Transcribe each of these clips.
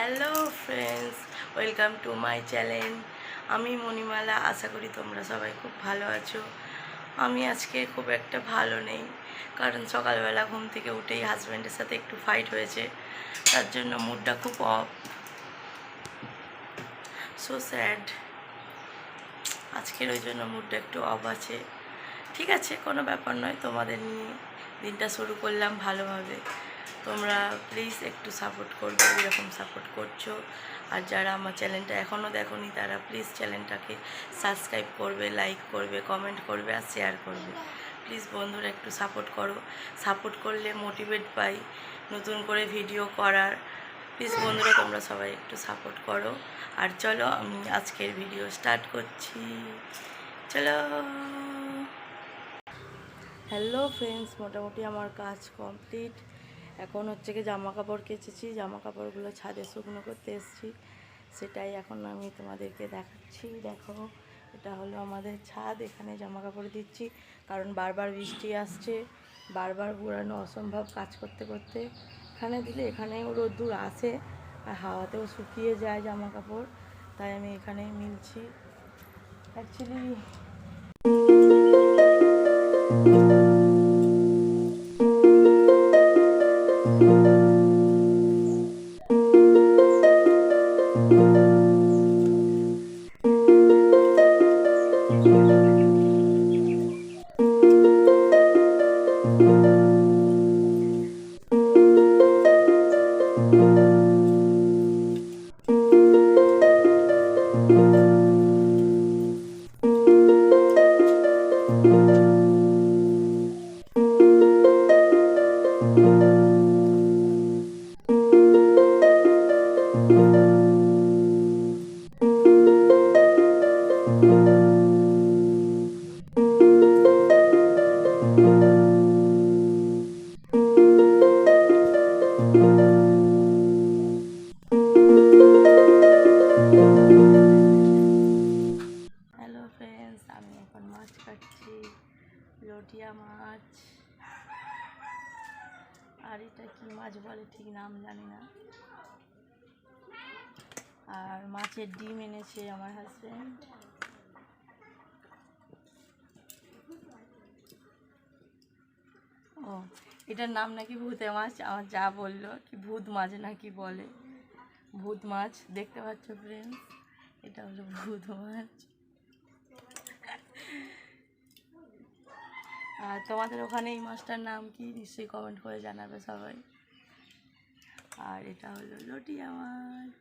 Hello friends, welcome to my channel. আমি মণিমালা। আশা করি তোমরা সবাই খুব ভালো আছো। আমি আজকে খুব একটা ভালো নেই, কারণ সকালবেলা ঘুম থেকে উঠেই হাজব্যান্ডের সাথে একটু ফাইট হয়েছে, তার জন্য মুডটা খুব অফ। So sad. আজকের ওই জন্য মুডটা একটু অফ আছে। ঠিক আছে, কোনো ব্যাপার নয়, তোমাদের নিয়ে দিনটা শুরু করলাম ভালোভাবে। তোমরা প্লিজ একটু সাপোর্ট করবে, এরকম সাপোর্ট করছো। আর যারা আমার চ্যানেলটা এখনও দেখোনি তারা প্লিজ চ্যানেলটাকে সাবস্ক্রাইব করবে, লাইক করবে, কমেন্ট করবে আর শেয়ার করবে। প্লিজ বন্ধুরা একটু সাপোর্ট করো। সাপোর্ট করলে মোটিভেট পাই নতুন করে ভিডিও করার। প্লিজ বন্ধুরা তোমরা সবাই একটু সাপোর্ট করো। আর চলো আমি আজকের ভিডিও স্টার্ট করছি। চলো। হ্যালো ফ্রেন্ডস, মোটামুটি আমার কাজ কমপ্লিট। এখন হচ্ছে কি জামা কাপড় কেচেছি, জামা কাপড়গুলো ছাদে শুকনো করতে এসেছি, সেটাই এখন আমি তোমাদেরকে দেখাচ্ছি। দেখো, এটা হলো আমাদের ছাদ। এখানে জামা কাপড় দিচ্ছি, কারণ বারবার বৃষ্টি আসছে, বারবার ঘোরানো অসম্ভব কাজ করতে করতে। এখানে দিলে এখানেও রোদ্দুর আসে আর হাওয়াতেও শুকিয়ে যায় জামা কাপড়, তাই আমি এখানেই মিলছি অ্যাকচুয়ালি। হ্যালো ফ্রেন্ডস, আমি এখন মাছ কাটছি, লটিয়া মাছ। আর এটা কি মাছ বলে ঠিক নাম জানি না। আর মাছের ডিম এনেছে আমার হাজব্যান্ড। ও, এটার নাম নাকি ভূতে মাছ। আমার যা বললো কি ভূত মাছ নাকি বলে। ভূত মাছ দেখতে পাচ্ছ ফ্রেন্ডস, এটা হলো ভূত মাছ। আর তোমাদের ওখানে এই মাছটার নাম কি নিশ্চয়ই কমেন্ট করে জানাবে সবাই। আর এটা হলো লটিয়া মাছ।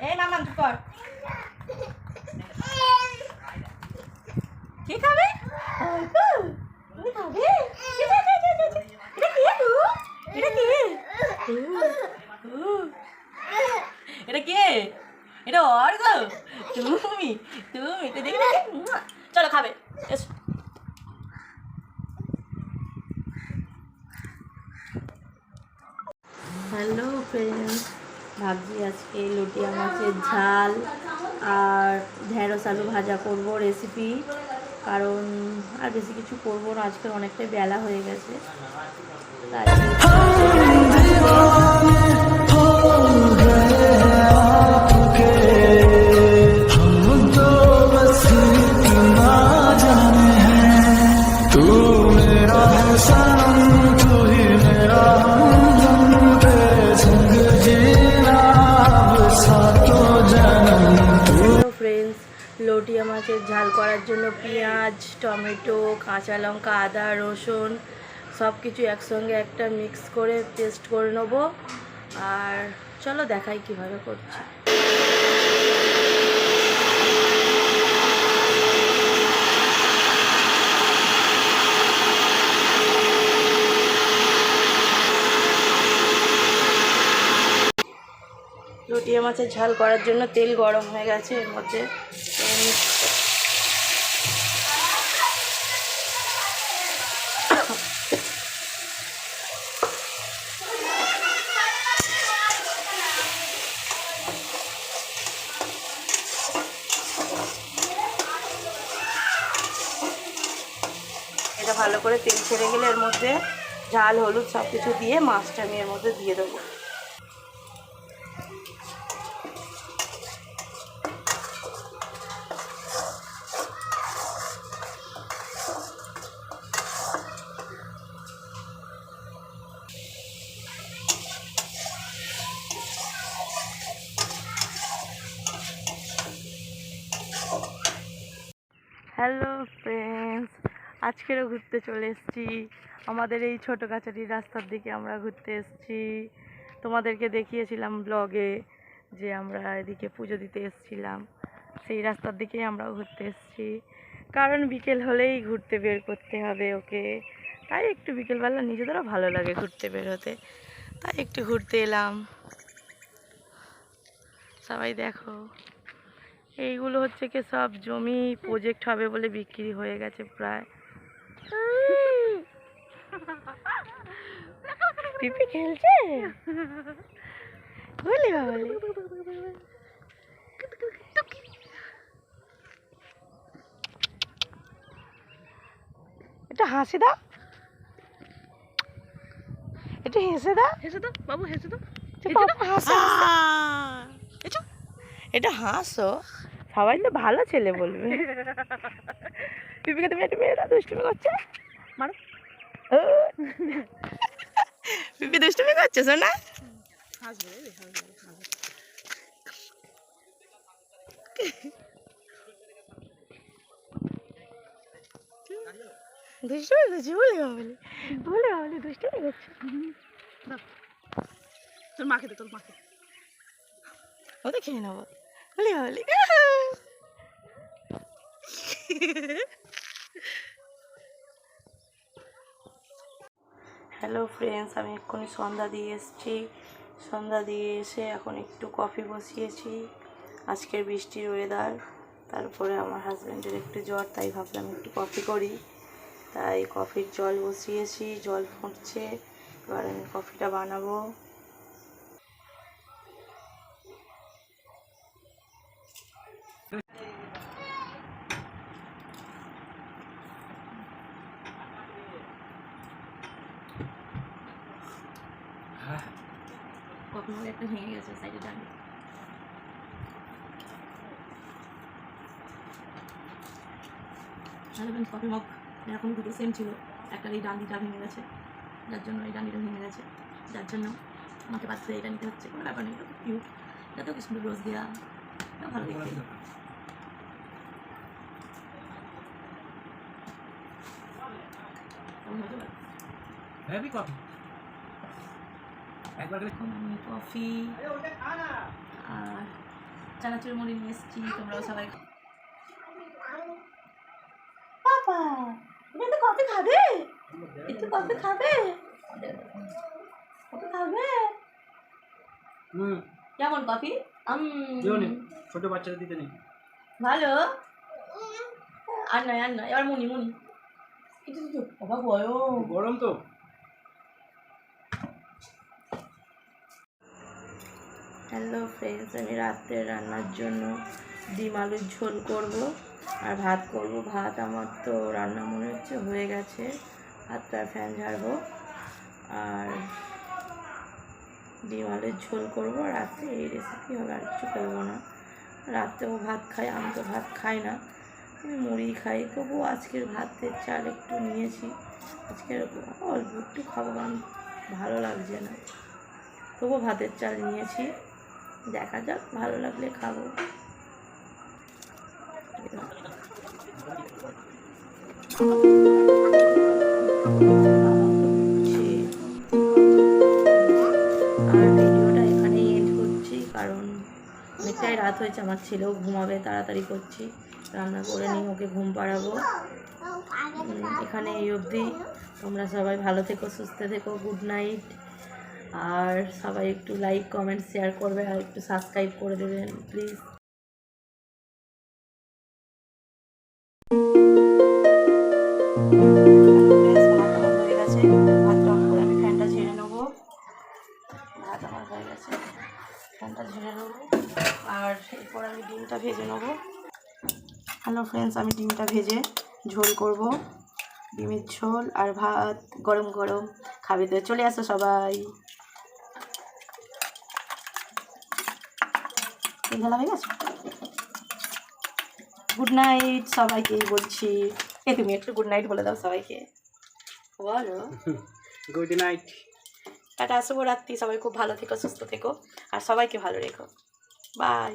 এই মামা চুপ কর। কি খাবে? তুমি খাবে? এটা কি? এটা কি? এটা কে? এটা অর্ঘ? তুমি তুমি তো দেখি দেখি। চলো খাবে, এসো। হ্যালো ফ্রেন্ডস, ভাবছি আজকে লুটিয়া মাছের ঝাল আর ঢেঁড়স আলু ভাজা করব রেসিপি। কারণ আর বেশি কিছু করবো না, আজকে অনেকটাই বেলা হয়ে গেছে, তাই লটিয়া মাছের ঝাল করার জন্য পেঁয়াজ, টমেটো, কাঁচা লঙ্কা, আদা, রসুন সব কিছু একসঙ্গে একটা মিক্স করে পেস্ট করে নেব। আর চলো দেখাই কীভাবে করছি। লটিয়া মাছের ঝাল করার জন্য তেল গরম হয়ে গেছে, এর মধ্যে এটা ভালো করে তেল ছেড়ে গেলে এর মধ্যে ঝাল, হলুদ সব কিছু দিয়ে মাছটা আমি এর মধ্যে দিয়ে দেবো। হ্যালো ফ্রেন্ডস, আজকেরও ঘুরতে চলে এসেছি আমাদের এই ছোটো কাছারির রাস্তার দিকে। আমরা ঘুরতে এসেছি, তোমাদেরকে দেখিয়েছিলাম ব্লগে যে আমরা এদিকে পুজো দিতে এসেছিলাম, সেই রাস্তার দিকেই আমরাও ঘুরতে এসেছি। কারণ বিকেল হলেই ঘুরতে বের করতে হবে ওকে, তাই একটু বিকেলবেলা নিজেদেরও ভালো লাগে ঘুরতে বের হতে, তাই একটু ঘুরতে এলাম। সবাই দেখো, এইগুলো হচ্ছে কি সব জমি প্রজেক্ট হবে বলে বিক্রি হয়ে গেছে প্রায়। পিপি খেলছে বলি বাবলি। এটা হাসি দাও, এটা হেসে দাও, হেসে দাও বাবু, হেসে দাও, এটা হাসো, সবাই তো ভালো ছেলে বলবে। পিপিকে তুমি একটু মেরে দাও, দুষ্টুমি করছে, মারো। পিপি দুষ্টুমি করছে শোনা। দুষ্টুমি করছে বলে বাবলি, বলে বাবলি দুষ্টুমি করছে। তোর মাকে দে, তোর মাকে ওদের খেয়ে নেবো বলি বাবলি। হ্যালো ফ্রেন্ডস, আমি এক্ষুনি সন্ধ্যা দিয়ে এসেছি। সন্ধ্যা দিয়ে এসে এখন একটু কফি বসিয়েছি। আজকের বৃষ্টির ওয়েদার, তারপরে আমার হাজব্যান্ডের একটু জ্বর, তাই ভাবলাম একটু কফি করি, তাই কফির জল বসিয়েছি। জল ফুটছে, এবার আমি কফিটা বানাবো। কখনো একটা ভেঙে গেছে সাইডে ডান্ডি। কফি মগ এরকম দুটো সেম ছিল, একটা এই ডান্ডিটা ভেঙে গেছে, যার জন্য এই ডান্ডিটা ভেঙে গেছে, যার জন্য আমাকে বাদ দিয়ে এটা নিতে হচ্ছে। কোনো ব্যাপার নেই, কিউট, এটাতেও কি সুন্দর রোজ দেওয়া, ভালো দেখতে। আমি কফি আর চানাচুর মুড়ি নিয়ে এসেছি, তোমরাও সবাই। পাপা এটা কফি খাবে, একটু কফি খাবে, কফি খাবে। কেমন কফি? ছোট বাচ্চাদের দিতে নেই। ভালো আর নয় এবার মুনি বাবা গরম তো। হ্যালো ফ্রেন্ডস, আমি রাত্রে রান্নার জন্য ডিম আলুর ঝোল করব আর ভাত করব। ভাত আমার তো রান্না মনে হচ্ছে হয়ে গেছে, ভাতটা ফ্যান ঝাড়বো আর ডিম আলুর ঝোল করবো। রাত্রে এই রেসিপি হবে, আর কিছু করবো না। রাত্রেও ভাত খাই, আমি তো ভাত খাই না, আমি মুড়ি খাই। তবুও আজকের ভাতের চাল একটু নিয়েছি, আজকের অল্প একটু খাবো কারণ ভালো লাগছে না, তবুও ভাতের চাল নিয়েছি। দেখা যাক, ভালো লাগলে খাবো। আর ভিডিওটা এখানেই এন্ড করছি, কারণ অনেকটাই রাত হয়েছে, আমার ছেলেও ঘুমাবে, তাড়াতাড়ি করছি, রান্না করে নিয়ে ওকে ঘুম পাড়াবো। এখানে এই অবধি। তোমরা সবাই ভালো থেকো, সুস্থ থেকো, গুড নাইট। আর সবাই একটু লাইক কমেন্ট শেয়ার করবে আর একটু সাবস্ক্রাইব করে দেবেন প্লিজ। ভাত আমার হয়ে গেছে, ভাতটা অফ করে আমি ফ্যানটা ঝেড়ে নেবো। ভাত আমার হয়ে গেছে, ফ্যানটা ঝেড়ে নেবো আর এরপর আমি ডিমটা ভেজে নেবো। হ্যালো ফ্রেন্ডস, আমি ডিমটা ভেজে ঝোল করব, ডিমের ঝোল আর ভাত গরম গরম খাবে তো চলে আসো সবাই। ঢালা হয়ে গেছে। গুড নাইট সবাইকে বলছি। তুমি একটু গুড নাইট বলে দাও সবাইকে, বলো। গুড নাইট, টাটা, শুভরাত্রি। সবাই খুব ভালো থেকো, সুস্থ থেকো আর সবাইকে ভালো রেখো। বাই।